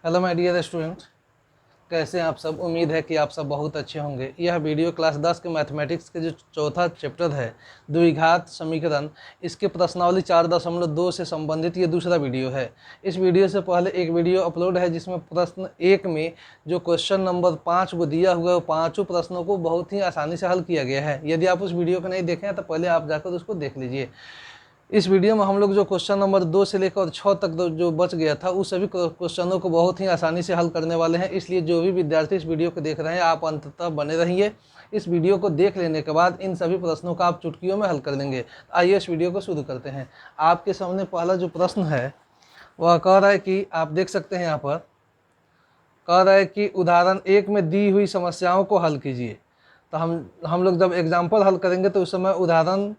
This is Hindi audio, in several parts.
हेलो माय डियर स्टूडेंट, कैसे हैं आप सब। उम्मीद है कि आप सब बहुत अच्छे होंगे। यह वीडियो क्लास 10 के मैथमेटिक्स के जो चौथा चैप्टर है द्विघात समीकरण, इसके प्रश्नावली 4.2 से संबंधित ये दूसरा वीडियो है। इस वीडियो से पहले एक वीडियो अपलोड है जिसमें प्रश्न 1 में जो क्वेश्चन नंबर 5 को दिया हुआ है वो पाँचों प्रश्नों को बहुत ही आसानी से हल किया गया है। यदि आप उस वीडियो को नहीं देखें हैं तो पहले आप जाकर उसको देख लीजिए। इस वीडियो में हम लोग जो क्वेश्चन नंबर 2 से लेकर 6 तक जो बच गया था उस सभी क्वेश्चनों को बहुत ही आसानी से हल करने वाले हैं। इसलिए जो भी विद्यार्थी इस वीडियो को देख रहे हैं आप अंत तक बने रहिए। इस वीडियो को देख लेने के बाद इन सभी प्रश्नों का आप चुटकियों में हल कर लेंगे। आइए इस वीडियो को शुरू करते हैं। आपके सामने पहला जो प्रश्न है वह कह रहा है कि आप देख सकते हैं यहाँ पर कह रहा है कि उदाहरण 1 में दी हुई समस्याओं को हल कीजिए। तो हम लोग जब एग्जाम्पल हल करेंगे तो उस समय उदाहरण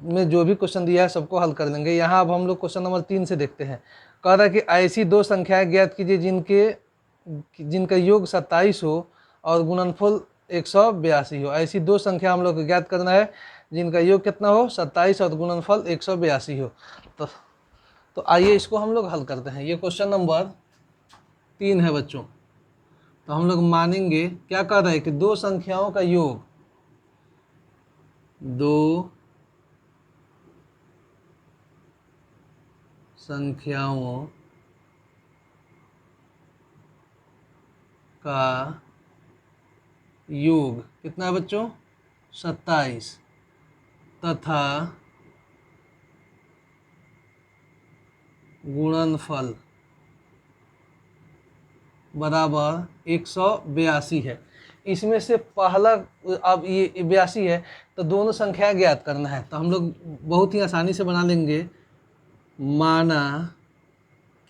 में जो भी क्वेश्चन दिया है सबको हल कर लेंगे। यहाँ अब हम लोग क्वेश्चन नंबर 3 से देखते हैं। कह रहा है कि ऐसी दो संख्याएं ज्ञात कीजिए जिनका योग 27 हो और गुणनफल 182 हो। ऐसी दो संख्या हम लोग को ज्ञात करना है जिनका योग कितना हो 27 और गुणनफल 182 हो। तो आइए इसको हम लोग हल करते हैं। ये क्वेश्चन नंबर 3 है बच्चों। तो हम लोग मानेंगे क्या कह रहा है कि दो संख्याओं का योग, दो संख्याओं का योग कितना है बच्चों 27 तथा गुणनफल बराबर 182 है। इसमें से पहला, अब ये 82 है तो दोनों संख्या ज्ञात करना है। तो हम लोग बहुत ही आसानी से बना लेंगे। माना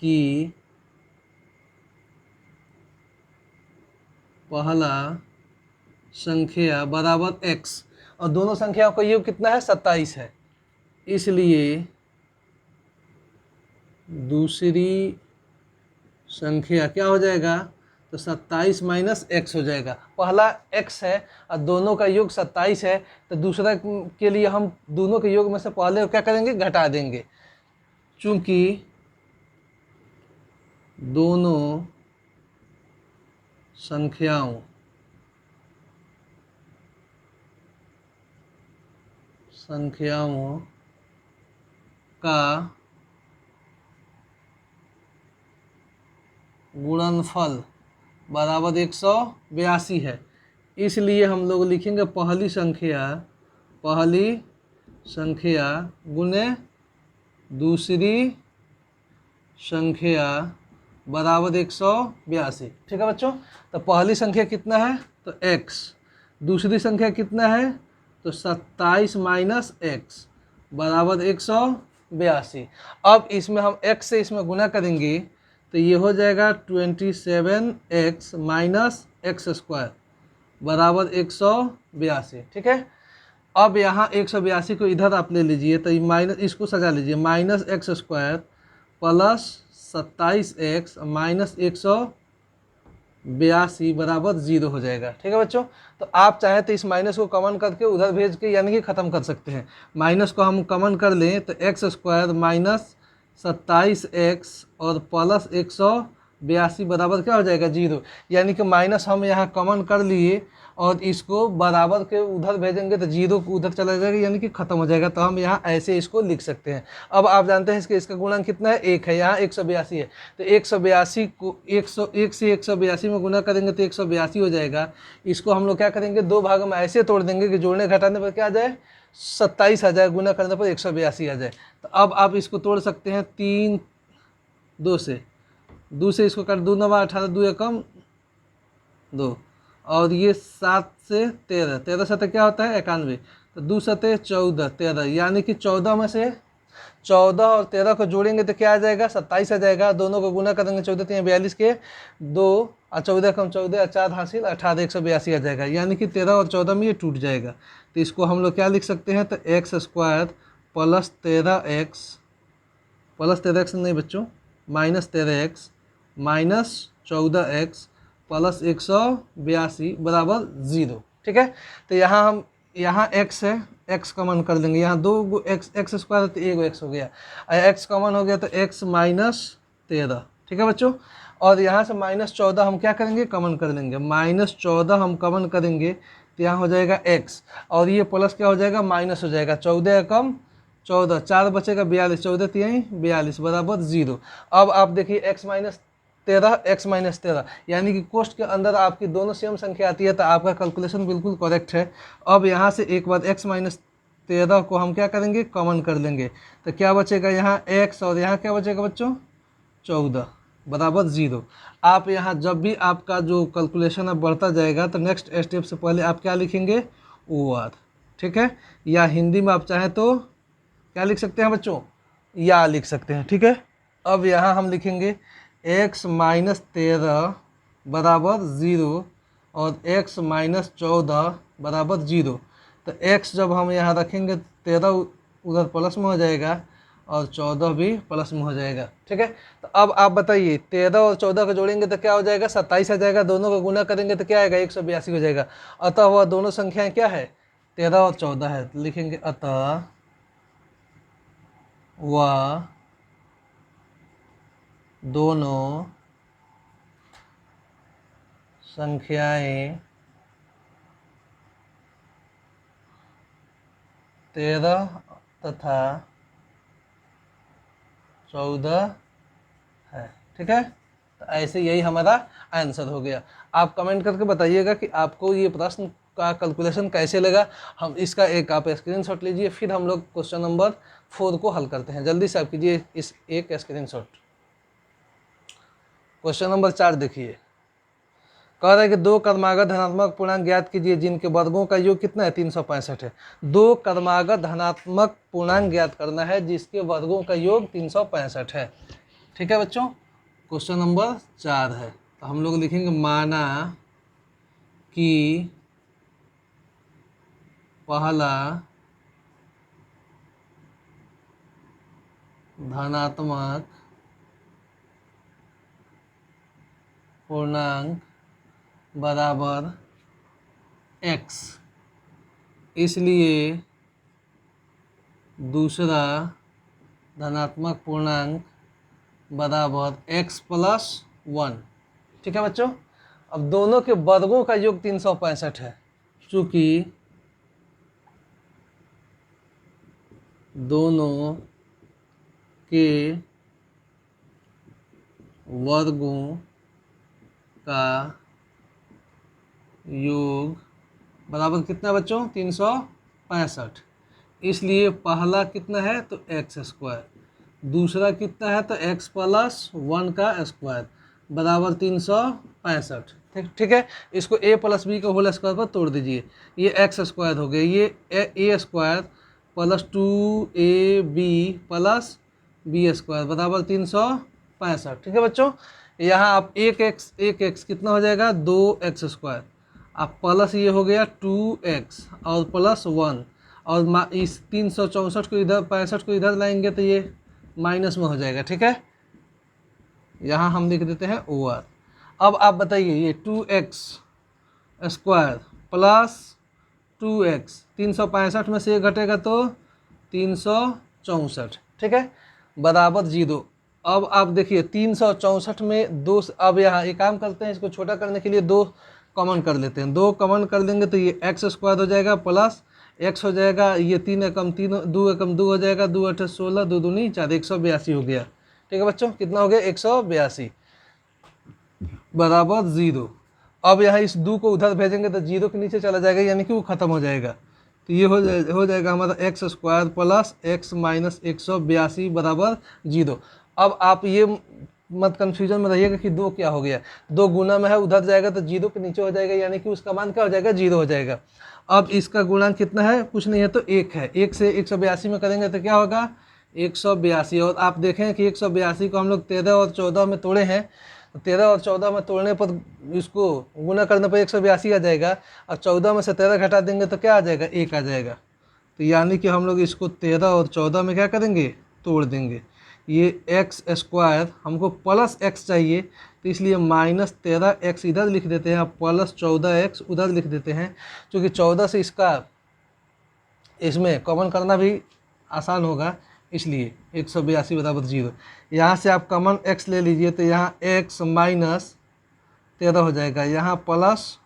कि पहला संख्या बराबर x और दोनों संख्याओं का योग कितना है 27 है, इसलिए दूसरी संख्या क्या हो जाएगा तो 27 माइनस x हो जाएगा। पहला x है और दोनों का योग 27 है तो दूसरा के लिए हम दोनों के योग में से पहले क्या करेंगे घटा देंगे। चूंकि दोनों संख्याओं का गुणनफल बराबर 182 है, इसलिए हम लोग लिखेंगे पहली संख्या गुने दूसरी संख्या बराबर 182। ठीक है बच्चों। तो पहली संख्या कितना है तो x, दूसरी संख्या कितना है तो 27 माइनस x बराबर 182। अब इसमें हम x से इसमें गुना करेंगे तो ये हो जाएगा 27x माइनस एक्स स्क्वायर बराबर 182। ठीक है। अब यहाँ 182 को इधर आप ले लीजिए तो माइनस, इसको सजा लीजिए, minus x square plus 27x minus 182 बराबर 0 हो जाएगा। ठीक है बच्चों। तो आप चाहे तो इस माइनस को कॉमन करके उधर भेज के यानी कि ख़त्म कर सकते हैं। माइनस को हम कॉमन कर लें तो एक्स स्क्वायर माइनस 27x और प्लस 182 बराबर क्या हो जाएगा 0। यानी कि माइनस हम यहाँ कॉमन कर लिए और इसको बराबर के उधर भेजेंगे तो 0 उधर चला जाएगा यानी कि ख़त्म हो जाएगा। तो हम यहाँ ऐसे इसको लिख सकते हैं। अब आप जानते हैं इसका गुणन कितना है 1 है, यहाँ 182 है तो 182 को 101 से 182 में गुना करेंगे तो 182 हो जाएगा। इसको हम लोग क्या करेंगे दो भागों में ऐसे तोड़ देंगे कि जोड़ने घटाने पर क्या आ जाए 27 आ जाए, गुना करने पर 182 आ जाए। तो अब आप इसको तोड़ सकते हैं 3 2 से इसको कर 2 9 18 2 एकम 2 और ये 7 से 13, 13 से क्या होता है 91 तो 2 सते 14 13, यानी कि 14 में से 14 और 13 को जोड़ेंगे तो क्या आ जाएगा 27 आ जाएगा। दोनों को गुना करेंगे 14 3 42 के 2 और 14 कम 14 4 हासिल 18 182 आ जाएगा। यानी कि 13 और 14 में ये टूट जाएगा। तो इसको हम लोग क्या लिख सकते हैं तो एक्स स्क्वायर प्लस 13x नहीं बच्चों minus 13x minus 14x plus 182 बराबर 0। ठीक है। तो यहाँ x है, x कॉमन कर लेंगे, यहाँ 2 एक्स स्क्वायर तो 1 एक्स हो गया, x कॉमन हो गया तो x माइनस 13। ठीक है बच्चों। और यहाँ से -14 हम क्या करेंगे, कॉमन कर लेंगे। -14 हम कॉमन करेंगे तो यहाँ हो जाएगा x, और ये प्लस क्या हो जाएगा, माइनस हो जाएगा। 14 एकम 14, 4 बचेगा 42, 14 3 42 बराबर 0। अब आप देखिए x - 13 यानी कि कोष्ठ के अंदर आपकी दोनों सेम संख्या आती है, तो आपका कैलकुलेशन बिल्कुल करेक्ट है। अब यहाँ से एक बार x - 13 को हम क्या करेंगे, कॉमन कर लेंगे, तो क्या बचेगा यहाँ x, और यहाँ क्या बचेगा बच्चों 14 बराबर 0। आप यहाँ जब भी आपका जो कैलकुलेशन है बढ़ता जाएगा, तो नेक्स्ट स्टेप से पहले आप क्या लिखेंगे, OR, ठीक है। या हिंदी में आप चाहें तो क्या लिख सकते हैं बच्चों, या लिख सकते हैं, ठीक है। अब यहाँ हम लिखेंगे x - 13 बराबर 0 और x - 14 बराबर 0। तो x जब हम यहाँ रखेंगे 13 उधर प्लस में हो जाएगा और 14 भी प्लस में हो जाएगा, ठीक है। तो अब आप बताइए 13 और 14 को जोड़ेंगे तो क्या हो जाएगा, 27 आ जाएगा। दोनों को गुना करेंगे तो क्या आएगा, 182 हो जाएगा। अतः वह दोनों संख्याएं क्या है, 13 और 14 है। तो लिखेंगे अतः वह दोनों संख्याएं 13 तथा 14 है, ठीक है। तो ऐसे यही हमारा आंसर हो गया। आप कमेंट करके बताइएगा कि आपको ये प्रश्न का कैलकुलेशन कैसे लगा। हम इसका एक आप स्क्रीनशॉट लीजिए, फिर हम लोग क्वेश्चन नंबर 4 को हल करते हैं। जल्दी से आप कीजिए इस एक स्क्रीनशॉट। क्वेश्चन नंबर 4 देखिए, कह रहा है कि दो क्रमागत धनात्मक पूर्णांक ज्ञात कीजिए जिनके वर्गों का योग कितना है, 365 है। दो क्रमागत धनात्मक पूर्णांक ज्ञात करना है जिसके वर्गों का योग 365 है, ठीक है बच्चों। क्वेश्चन नंबर 4 है, तो हम लोग लिखेंगे माना कि पहला धनात्मक पूर्णांक बराबर x, इसलिए दूसरा धनात्मक पूर्णांक बराबर x + 1, ठीक है बच्चों। अब दोनों के वर्गों का योग 365 है। चूंकि दोनों के वर्गों का योग बराबर कितना बच्चों, 365, इसलिए पहला कितना है तो x², दूसरा कितना है तो x + 1 का स्क्वायर बराबर 365, ठीक है। इसको a + b का होल स्क्वायर पर तोड़ दीजिए, ये x² हो गया, ये a² + 2ab + b² बराबर 365, ठीक है बच्चों। यहाँ आप एक x कितना हो जाएगा, 2x², आप प्लस ये हो गया 2x और +1, और इस 364 को इधर 65 को इधर लाएंगे तो ये माइनस में हो जाएगा, ठीक है। यहाँ हम लिख देते हैं OR। अब आप बताइए ये 2x² + 2x 365 में से घटेगा तो 364, ठीक है, बराबर 0। अब आप देखिए 364 में 2, अब यहाँ एक काम करते हैं, इसको छोटा करने के लिए 2 कॉमन कर लेते हैं। 2 कॉमन कर लेंगे तो ये x² हो जाएगा प्लस x हो जाएगा, ये 3 एकम 3, 2 एकम 2 हो जाएगा, 2 × 8 = 16, 2 दूनी 4, 182 हो गया, ठीक है बच्चों। कितना हो गया, 182 बराबर 0। अब यहाँ इस 2 को उधर भेजेंगे तो 0 के नीचे चला जाएगा, यानी कि वो खत्म हो जाएगा। तो ये हो जाएगा हमारा x² + x - 182 बराबर 0। अब आप ये मत कन्फ्यूजन में रहिएगा कि 2 क्या हो गया, 2 गुना में है, उधर जाएगा तो 0 के नीचे हो जाएगा, यानी कि उसका मान क्या हो जाएगा, 0 हो जाएगा। अब इसका गुणांक कितना है, कुछ नहीं है तो 1 है। 1 से 182 में करेंगे तो क्या होगा, 182। और आप देखें कि 182 को हम लोग 13 और 14 में तोड़े हैं, 13 और 14 में तोड़ने पर इसको गुना करने पर 182 आ जाएगा, और 14 में से 13 घटा देंगे तो क्या आ जाएगा, 1 आ जाएगा। तो यानी कि हम लोग इसको 13 और 14 में क्या करेंगे, तोड़ देंगे। ये x² हमको प्लस x चाहिए, तो इसलिए -13x इधर लिख देते हैं, प्लस 14x उधर लिख देते हैं। क्योंकि 14 से इसका इसमें कॉमन करना भी आसान होगा, इसलिए 182 बराबर 0। यहाँ से आप कॉमन x ले लीजिए तो यहाँ x माइनस 13 हो जाएगा, यहाँ प्लस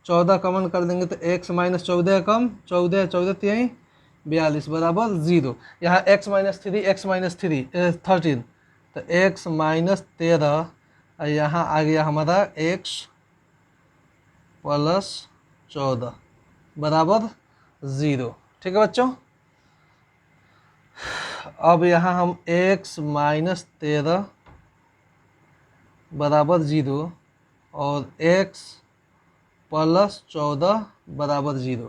14 कॉमन कर देंगे तो x माइनस 14 कम 14 14 3 42 बराबर 0। यहाँ x माइनस 3 13 तो x माइनस 13 और यहाँ आ गया हमारा x प्लस 14 बराबर 0। ठीक है बच्चों। अब यहाँ हम x माइनस 13 बराबर 0 और x प्लस 14 बराबर 0,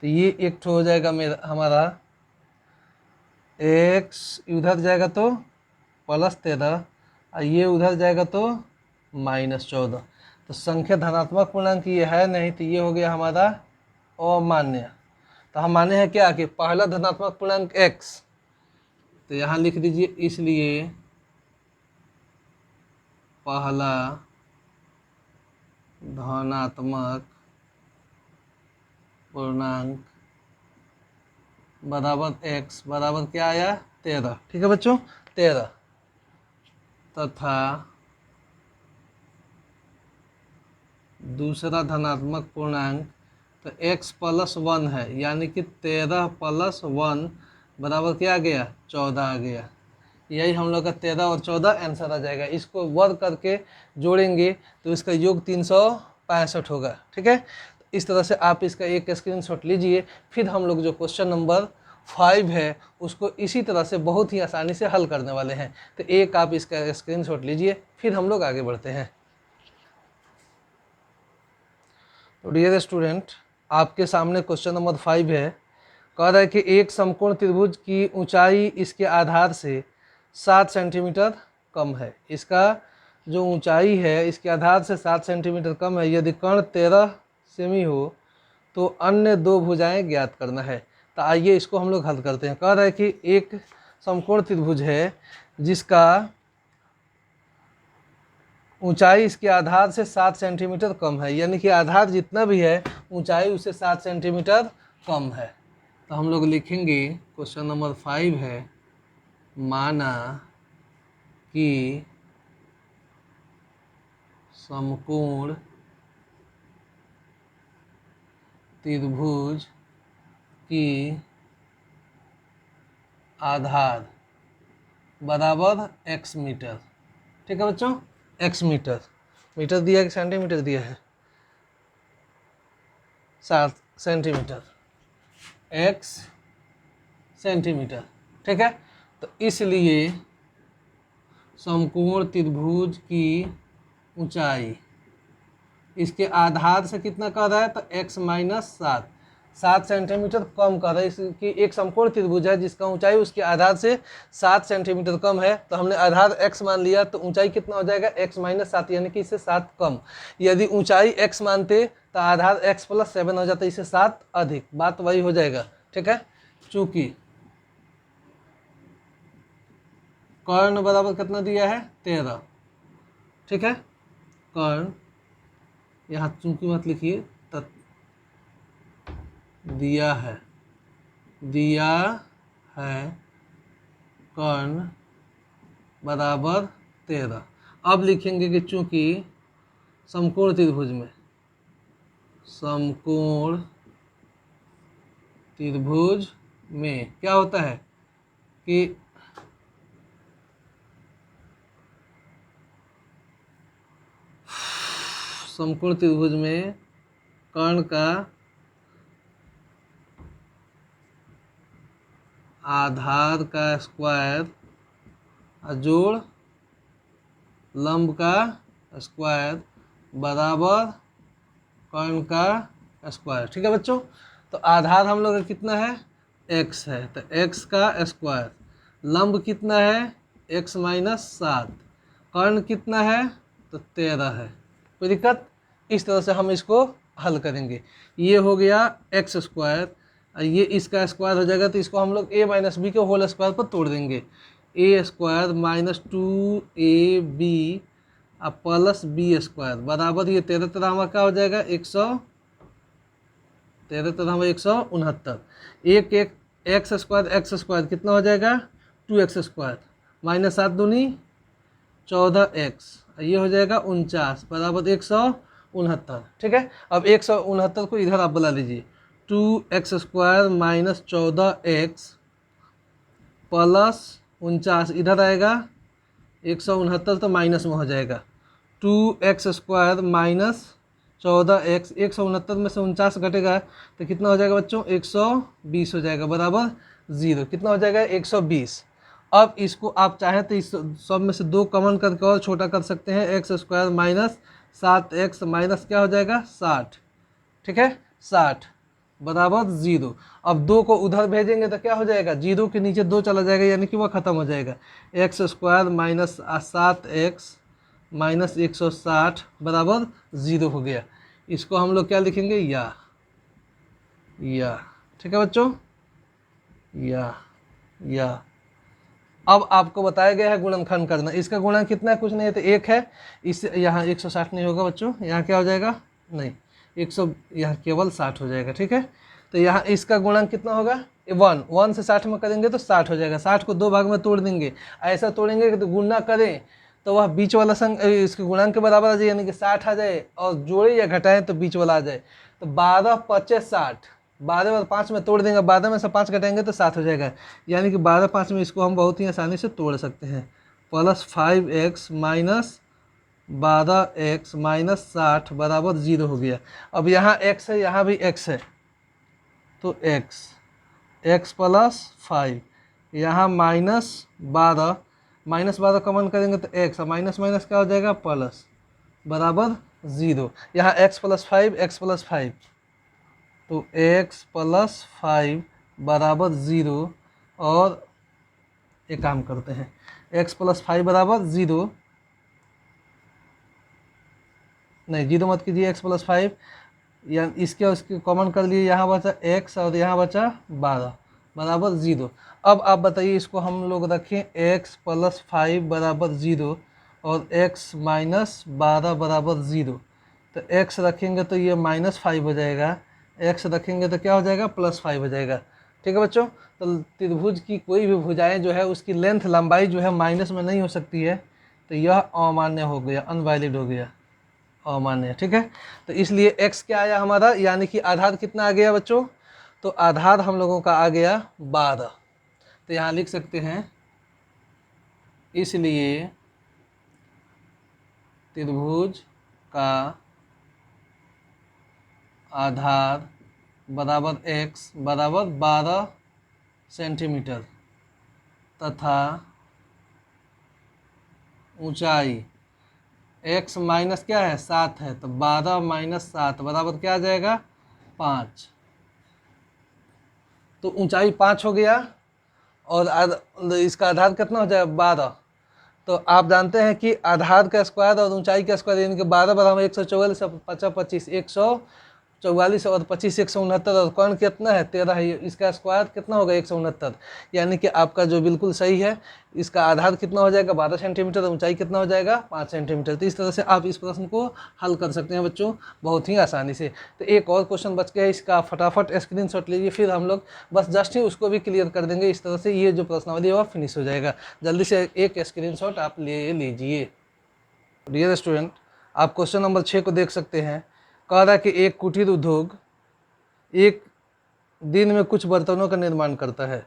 तो ये एक ठो हो जाएगा मेरा हमारा x उधर जाएगा तो प्लस 13 और ये उधर जाएगा तो माइनस 14। तो संख्या धनात्मक पूर्णांक ये है नहीं, तो ये हो गया हमारा अमान्य। तो हम माने हैं क्या कि पहला धनात्मक पूर्णांक x, तो यहाँ लिख दीजिए इसलिए पहला धनात्मक पूर्णांक बराबर x बराबर क्या आया 13। ठीक है बच्चों 13 तथा दूसरा धनात्मक पूर्णांक तो x प्लस 1 है, यानी कि 13 प्लस 1 बराबर क्या आ गया 14 आ गया। यही हम लोग का 13 और 14 आंसर आ जाएगा। इसको वर्ग करके जोड़ेंगे तो इसका योग 365 होगा। ठीक है, तो इस तरह से आप इसका एक स्क्रीनशॉट लीजिए। फिर हम लोग जो क्वेश्चन नंबर 5 है उसको इसी तरह से बहुत ही आसानी से हल करने वाले हैं। तो एक आप इसका स्क्रीनशॉट लीजिए, फिर हम लोग आगे बढ़ते हैं। तो डियर स्टूडेंट, आपके सामने क्वेश्चन नंबर 5 है। कह रहा है कि एक समकोण त्रिभुज की ऊंचाई इसके आधार से 7 सेंटीमीटर कम है। इसका जो ऊंचाई है इसके आधार से 7 सेंटीमीटर कम है। यदि कर्ण 13 सेमी हो तो अन्य दो भुजाएं ज्ञात करना है। तो आइए इसको हम लोग हल करते हैं। कह रहा है कि एक समकोण त्रिभुज है जिसका ऊंचाई इसके आधार से 7 सेंटीमीटर कम है, यानी कि आधार जितना भी है ऊंचाई उससे 7 सेंटीमीटर कम है। तो हम लोग लिखेंगे क्वेश्चन नंबर 5 है, माना कि समकोण त्रिभुज की आधार बराबर x मीटर। ठीक है बच्चों, x मीटर, मीटर दिया है कि सेंटीमीटर दिया है 7 सेंटीमीटर, x सेंटीमीटर। ठीक है, तो इसलिए समकोण त्रिभुज की ऊंचाई इसके आधार से कितना कर रहा है तो x माइनस 7 सेंटीमीटर कम कर रहा है। इसकी एक समकोण त्रिभुज है जिसका ऊंचाई उसके आधार से 7 सेंटीमीटर कम है। तो हमने आधार x मान लिया तो ऊंचाई कितना हो जाएगा x माइनस 7, यानी कि इससे 7 कम। यदि ऊंचाई x मानते तो आधार x प्लस 7 हो जाता, इससे 7 अधिक, बात वही हो जाएगा। ठीक है, चूंकि कर्ण बराबर कितना दिया है 13। ठीक है, कर्ण यहाँ चूंकि मत लिखिए, दिया है कर्ण बराबर 13। अब लिखेंगे कि चूंकि समकोण त्रिभुज में क्या होता है कि समकोण त्रिभुज में कर्ण का आधार का स्क्वायर जोड़ लंब का स्क्वायर बराबर कर्ण का स्क्वायर। ठीक है बच्चों, तो आधार हम लोग का कितना है x है, तो x का स्क्वायर, लंब कितना है x माइनस 7, कर्ण कितना है तो 13 है। कोई दिक्कत? इस तरह से हम इसको हल करेंगे। ये हो गया x स्क्वायर, ये इसका स्क्वायर हो जाएगा तो इसको हम लोग a माइनस बी के होल स्क्वायर पर तोड़ देंगे। a square minus 2ab plus B square बराबर ये 13 हमारा क्या हो जाएगा 113। 13 13 169, एक एक एक्स स्क्वायर कितना हो जाएगा 2x² माइनस 7 दूनी 14x, ये हो जाएगा 49 बराबर 169। ठीक है, अब 169 को इधर आप बुला लीजिए, 2x² माइनस 14x प्लस 49 इधर आएगा 169 तो माइनस में हो जाएगा, 2x² माइनस 14x, 169 में से 49 घटेगा तो कितना हो जाएगा बच्चों 120 हो जाएगा बराबर 0। कितना हो जाएगा 120। अब इसको आप चाहें तो इस सब में से 2 कॉमन करके और छोटा कर सकते हैं, x² माइनस 7x माइनस क्या हो जाएगा 60। ठीक है, 60 बराबर 0। अब 2 को उधर भेजेंगे तो क्या हो जाएगा, 0 के नीचे 2 चला जाएगा यानी कि वह खत्म हो जाएगा, x² माइनस 7x माइनस 160 बराबर 0 हो गया। इसको हम लोग क्या लिखेंगे या। ठीक है बच्चों, या। अब आपको बताया गया है गुणनखंड करना, इसका गुणन कितना है, कुछ नहीं है तो 1 है, इस यहाँ 160 नहीं होगा बच्चों, यहाँ क्या हो जाएगा नहीं 100, यहाँ केवल 60 हो जाएगा। ठीक है, तो यहाँ इसका गुणन कितना होगा 1 से 60 में करेंगे तो 60 हो जाएगा, 60 को 2 भाग में तोड़ देंगे, ऐसा तोड़ेंगे कि तो गुणा करें तो वह बीच वाला इसके गुणांक के बराबर आ जाए यानी कि 60 आ जाए, और जोड़े या घटाएं तो बीच वाला आ जाए। तो 12 25 60, 12 और 5 में तोड़ देंगे, 12 में से 5 घटाएंगे तो 7 हो जाएगा, यानी कि 12 5 में इसको हम बहुत ही आसानी से तोड़ सकते हैं, plus 5x minus 12x minus 60 बराबर 0 हो गया। अब यहाँ x है, यहाँ भी x है, तो x प्लस 5, यहाँ माइनस 12 कॉमन करेंगे तो x, माइनस माइनस क्या हो जाएगा प्लस बराबर 0। यहाँ x प्लस 5 तो x प्लस 5 बराबर 0, और एक काम करते हैं, x प्लस 5 बराबर 0, नहीं 0 मत कीजिए, x प्लस 5 या इसके उसके कॉमन कर लिए, यहाँ बचा x और यहाँ बचा 12 बराबर 0। अब आप बताइए इसको हम लोग रखें x प्लस 5 बराबर 0 और x माइनस 12 बराबर 0, तो x रखेंगे तो ये माइनस 5 हो जाएगा, x रखेंगे तो क्या हो जाएगा प्लस 5 हो जाएगा। ठीक है बच्चों, तो त्रिभुज की कोई भी भुजाएं जो है उसकी लेंथ लंबाई जो है माइनस में नहीं हो सकती है, तो यह अमान्य हो गया, अनवैलिड हो गया, अमान्य। ठीक है, तो इसलिए x क्या आया हमारा, यानी कि आधार कितना आ गया बच्चों, तो आधार हम लोगों का आ गया 12। तो यहाँ लिख सकते हैं, इसलिए त्रिभुज का आधार बराबर x बराबर 12 सेंटीमीटर तथा ऊंचाई x माइनस क्या है 7 है, तो 12 माइनस 7 बराबर क्या आ जाएगा 5, तो ऊंचाई 5 हो गया और इसका आधार कितना हो जाएगा 12। तो आप जानते हैं कि आधार का स्क्वायर और ऊंचाई का स्क्वायर यानी कि 12 बराबर 144 और 50 25 144 और 25 169, और कौन कितना है 13 है, इसका स्क्वायर कितना होगा 169, यानी कि आपका जो बिल्कुल सही है, इसका आधार कितना हो जाएगा 12 सेंटीमीटर, ऊंचाई कितना हो जाएगा 5 सेंटीमीटर। तो इस तरह से आप इस प्रश्न को हल कर सकते हैं बच्चों बहुत ही आसानी से। तो एक और क्वेश्चन बच गया, इसका फटाफट स्क्रीनशॉट लीजिए, फिर हम लोग बस जस्ट ही उसको भी क्लियर कर देंगे। इस तरह से ये जो प्रश्नावली है वह फिनिश हो जाएगा। जल्दी से एक स्क्रीनशॉट आप ले लीजिए। डियर स्टूडेंट, आप क्वेश्चन नंबर 6 को देख सकते हैं। कह रहा है कि एक कुटीर उद्योग एक दिन में कुछ बर्तनों का निर्माण करता है।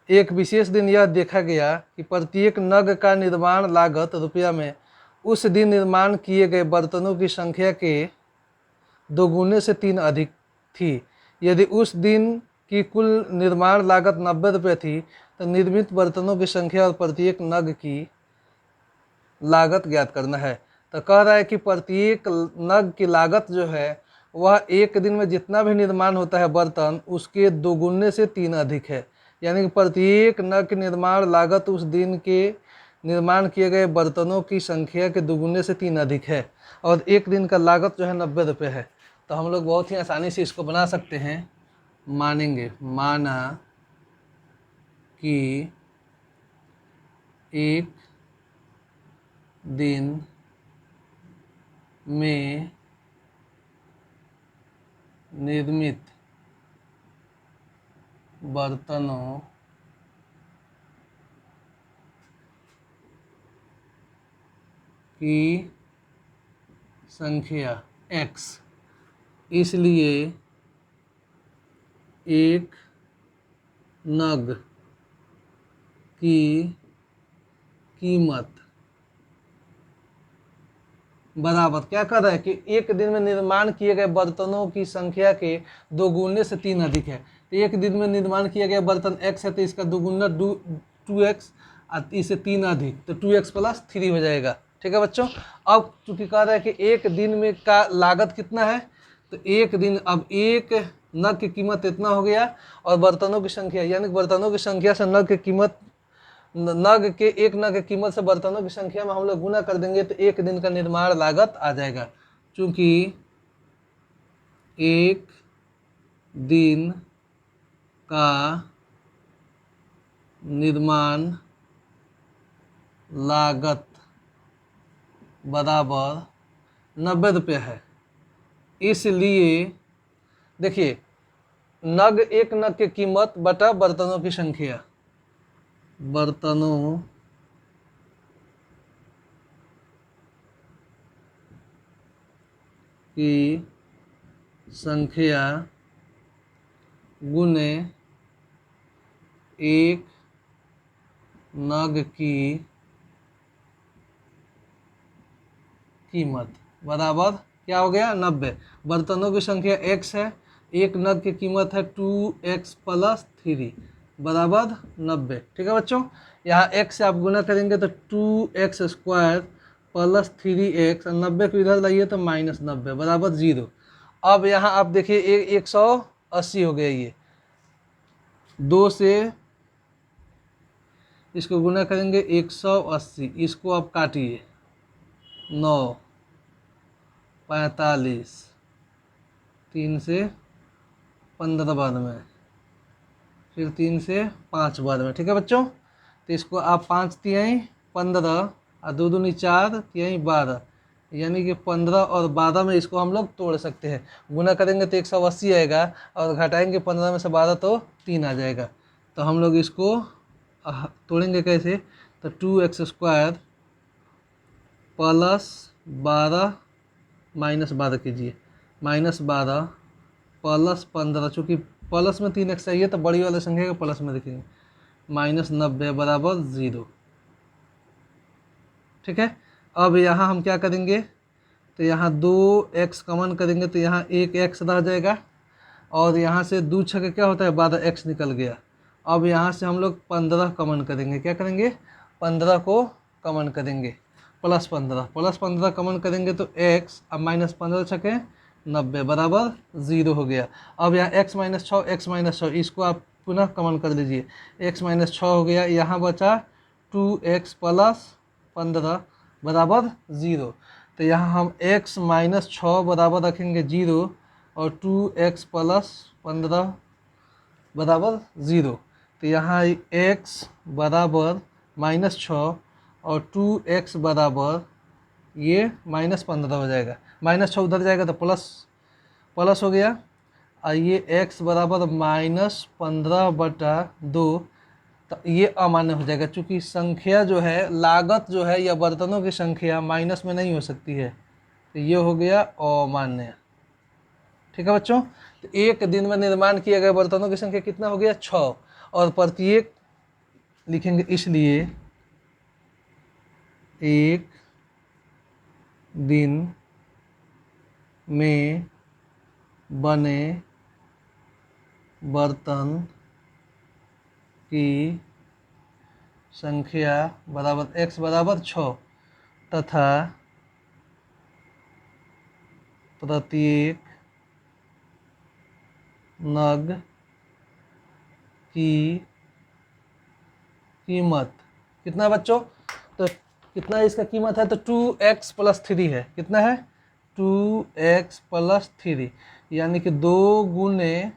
एक विशेष दिन यह देखा गया कि प्रत्येक नग का निर्माण लागत रुपया में उस दिन निर्माण किए गए बर्तनों की संख्या के 2 गुने से 3 अधिक थी। यदि उस दिन की कुल निर्माण लागत 90 रुपये थी तो निर्मित बर्तनों की संख्या और प्रत्येक नग की लागत ज्ञात करना है। तो कह रहा है कि प्रत्येक नग की लागत जो है वह एक दिन में जितना भी निर्माण होता है बर्तन उसके 2 गुने से 3 अधिक है, यानी कि प्रत्येक नग की निर्माण लागत उस दिन के निर्माण किए गए बर्तनों की संख्या के 2 गुने से 3 अधिक है, और एक दिन का लागत जो है 90 रुपये है। तो हम लोग बहुत ही आसानी से इसको बना सकते हैं। मानेंगे, माना कि एक दिन में निर्मित बर्तनों की संख्या x, इसलिए एक नग की कीमत बराबर, क्या कर रहा है कि एक दिन में निर्माण किए गए बर्तनों की संख्या के दोगुने से 3 अधिक है। तो एक दिन में निर्माण किया गया बर्तन x है तो इसका दोगुना 2x, इससे 3 अधिक तो 2x + 3 हो जाएगा। ठीक है बच्चों। अब चूंकि कह रहा है कि एक दिन में का लागत कितना है, तो एक दिन, अब एक नग की कीमत इतना हो गया और बर्तनों की संख्या, यानी बर्तनों की संख्या से नग की कीमत, नग के एक नग की कीमत से बर्तनों की संख्या में हम लोग गुना कर देंगे तो एक दिन का निर्माण लागत आ जाएगा। चूंकि एक दिन का निर्माण लागत बराबर 90 रुपये है, इसलिए देखिए नग, एक नग की कीमत बटा बर्तनों की संख्या, बर्तनों की संख्या गुने एक नग की कीमत बराबर क्या हो गया 90। बर्तनों की संख्या x है, एक नग की कीमत है 2x + 3 बराबर 90। ठीक है बच्चों। यहाँ x से आप गुना करेंगे तो 2x² + 3x, और 90 को इधर लाइए तो -90 बराबर 0। अब यहाँ आप देखिए 180 हो गया, ये 2 से इसको गुना करेंगे 180, इसको आप काटिए 9, 45, 3 से 15 बाद में, फिर 3 से 5 बाद में। ठीक है बच्चों। तो इसको आप 5 तिहाई 15 और 2 दूनी 4 तिहाई 12, यानी कि 15 और 12 में इसको हम लोग तोड़ सकते हैं। गुना करेंगे तो 180 आएगा और घटाएंगे 15 में से 12 तो 3 आ जाएगा। तो हम लोग इसको तोड़ेंगे कैसे, तो 2x² + 12 -12 कीजिए, -12 + 15, चूँकि प्लस में 3x चाहिए तो बड़ी वाली संख्या को प्लस में लिखेंगे, -90 बराबर 0। ठीक है। अब यहाँ हम क्या करेंगे, तो यहाँ 2x कॉमन करेंगे तो यहाँ 1x रह जाएगा, और यहाँ से 2 छक्के क्या होता है 12x निकल गया। अब यहाँ से हम लोग 15 कॉमन करेंगे, क्या करेंगे 15 को कॉमन करेंगे, +15 कॉमन करेंगे तो x, अब -15 छक्के 90 बराबर 0 हो गया। अब यहाँ x - 6 इसको आप पुनः कॉमन कर लीजिए, x - 6 हो गया, यहाँ बचा 2x + 15 बराबर 0। तो यहाँ हम x - 6 बराबर रखेंगे 0 और 2x + 15 बराबर 0। तो यहाँ x बराबर -6 और 2x बराबर ये -15 हो जाएगा, -6 उधर जाएगा तो प्लस हो गया, और ये x बराबर -15/2, तो ये अमान्य हो जाएगा, क्योंकि संख्या जो है, लागत जो है या बर्तनों की संख्या माइनस में नहीं हो सकती है, तो ये हो गया अमान्य। ठीक है बच्चों। तो एक दिन में निर्माण किए गए बर्तनों की संख्या कितना हो गया 6, और प्रत्येक लिखेंगे, इसलिए एक दिन में बने बर्तन की संख्या बराबर x बराबर 6 तथा प्रत्येक नग की कीमत कितना है बच्चों, तो कितना इसका कीमत है, तो 2x + 3 है, कितना है 2x + 3, यानी कि 2 गुने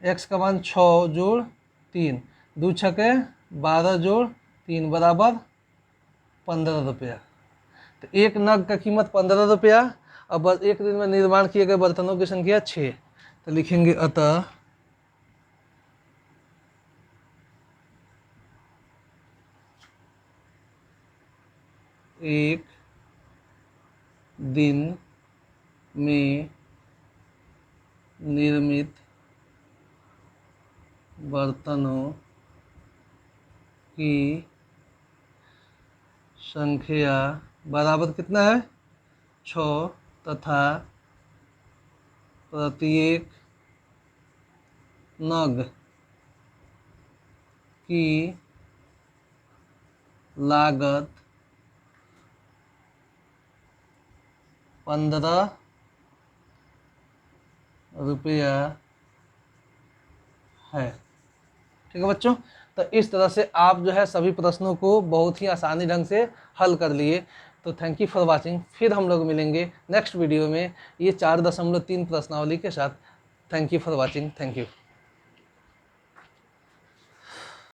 x का मान 6 जोड़ 3, 2 छक्के 12 जोड़ 3 बराबर 15 रुपया। तो एक नग का कीमत 15 रुपया, अब एक दिन में निर्माण किए गए बर्तनों की संख्या 6, तो लिखेंगे अतः एक दिन में निर्मित बर्तनों की संख्या बराबर कितना है 6 तथा प्रत्येक नग की लागत 15 रुपया है। ठीक है बच्चों, तो इस तरह से आप जो है सभी प्रश्नों को बहुत ही आसानी ढंग से हल कर लिए। तो थैंक यू फॉर वाचिंग। फिर हम लोग मिलेंगे नेक्स्ट वीडियो में ये 4.3 प्रश्नावली के साथ। Thank you for watching. Thank you.